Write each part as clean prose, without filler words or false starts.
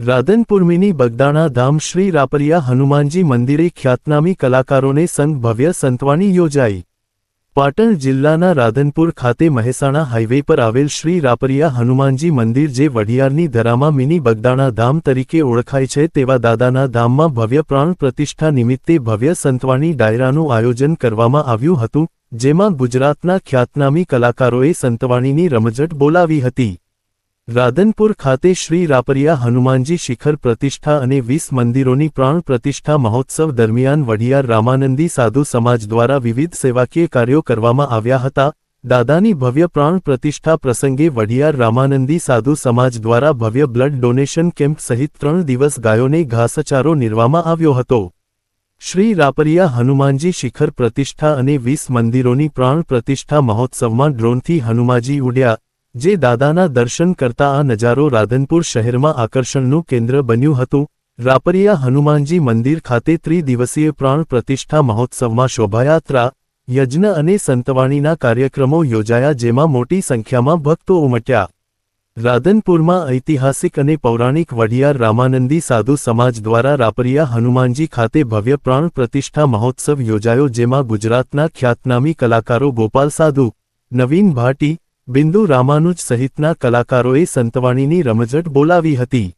Radhanpur mini Bagdana ધામ શ્રી રાપરિયા હનુમાનજી મંદિરે ખ્યાતનામી કલાકારોને સંગ ભવ્ય સંતવાણી યોજાઈ। પાટણ જિલ્લાના રાધનપુર ખાતે મહેસાણા હાઈવે પર આવેલ શ્રી રાપરિયા હનુમાનજી મંદિર જે વઢિયારની ધરામાં મિની બગદાણા ધામ તરીકે ઓળખાય છે તેવા દાદાના ધામમાં ભવ્ય પ્રાણ પ્રતિષ્ઠા નિમિત્તે ભવ્ય સંતવાણી ડાયરાનું આયોજન કરવામાં આવ્યું હતું, જેમાં ગુજરાતના ખ્યાતનામી કલાકારોએ સંતવાણીની રમઝટ બોલાવી હતી। રાધનપુર ખાતે શ્રી રાપરિયા હનુમાનજી શિખર પ્રતિષ્ઠા અને 20 મંદિરોની પ્રાણ પ્રતિષ્ઠા મહોત્સવ દરમિયાન વઢિયાર રામાનંદી સાધુ સમાજ દ્વારા વિવિધ સેવાકીય કાર્યો કરવામાં આવ્યા હતા। દાદાની ભવ્ય પ્રાણ પ્રતિષ્ઠા પ્રસંગે વઢિયાર રામાનંદી સાધુ સમાજ દ્વારા ભવ્ય બ્લડ ડોનેશન કેમ્પ સહિત 3 દિવસ ગાયોને ઘાસચારો નીરવામાં આવ્યો હતો। શ્રી રાપરિયા હનુમાનજી શિખર પ્રતિષ્ઠા અને 20 મંદિરોની પ્રાણ પ્રતિષ્ઠા મહોત્સવમાં ડ્રોનથી હનુમાજી ઉડ્યા, જે દાદાના દર્શન કરતા આ નજારો રાધનપુર શહેરમાં આકર્ષણનું કેન્દ્ર બન્યું હતું। રાપરિયા હનુમાનજી મંદિર ખાતે ત્રિદિવસીય પ્રાણ પ્રતિષ્ઠા મહોત્સવમાં શોભાયાત્રા, યજ્ઞ અને સંતવાણીના કાર્યક્રમો યોજાયા, જેમાં મોટી સંખ્યામાં ભક્તો ઉમટ્યા। રાધનપુરમાં ઐતિહાસિક અને પૌરાણિક વઢિયાર રામાનંદી સાધુ સમાજ દ્વારા રાપરિયા હનુમાનજી ખાતે ભવ્ય પ્રાણ પ્રતિષ્ઠા મહોત્સવ યોજાયો, જેમાં ગુજરાતના ખ્યાતનામી કલાકારો ગોપાલ સાધુ, નવીન ભાટી, બિંદુ રામાનુજ સહિતના કલાકારોએ સંતવાણીની રમઝટ બોલાવી હતી।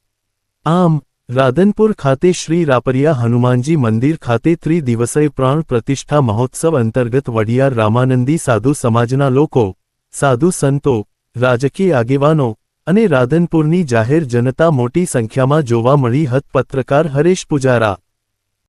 આમ રાધનપુર ખાતે શ્રી રાપરિયા હનુમાનજી મંદિર ખાતે ત્રિદિવસીય પ્રાણ પ્રતિષ્ઠા મહોત્સવ અંતર્ગત વઢિયાર રામાનંદી સાધુ સમાજના લોકો, સાધુ સંતો, રાજકીય આગેવાનો અને રાધનપુરની જાહેર જનતા મોટી સંખ્યામાં જોવા મળી હતી। પત્રકાર હરેશ પુજારા।